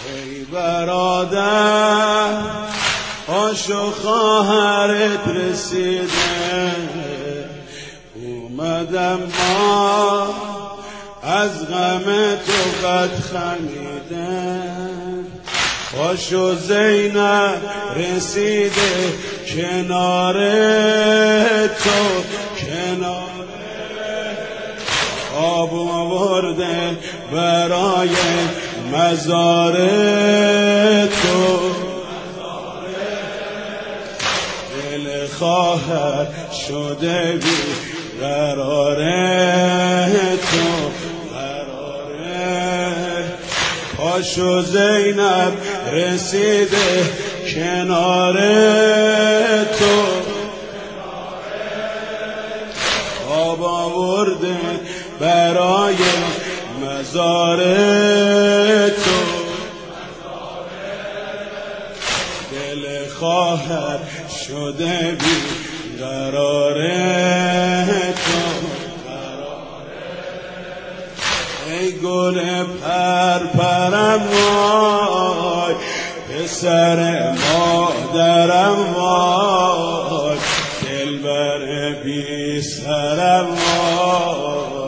ای برادر آش و خواهرت رسیده، اومدم ما از غم تو قد خمیدن. آش و زینب رسیده کنار تو، کنار آب آورده برای مزار تو. دل خواهر شده بی قرار تو، قراره. پاش و زینب رسیده کنار تو، آب آورده برای مزار تو. دل خواهر شده بی قرار تو، ای گل پرپرم وای، پسر مادرم وای، دلبر بی سرم وای.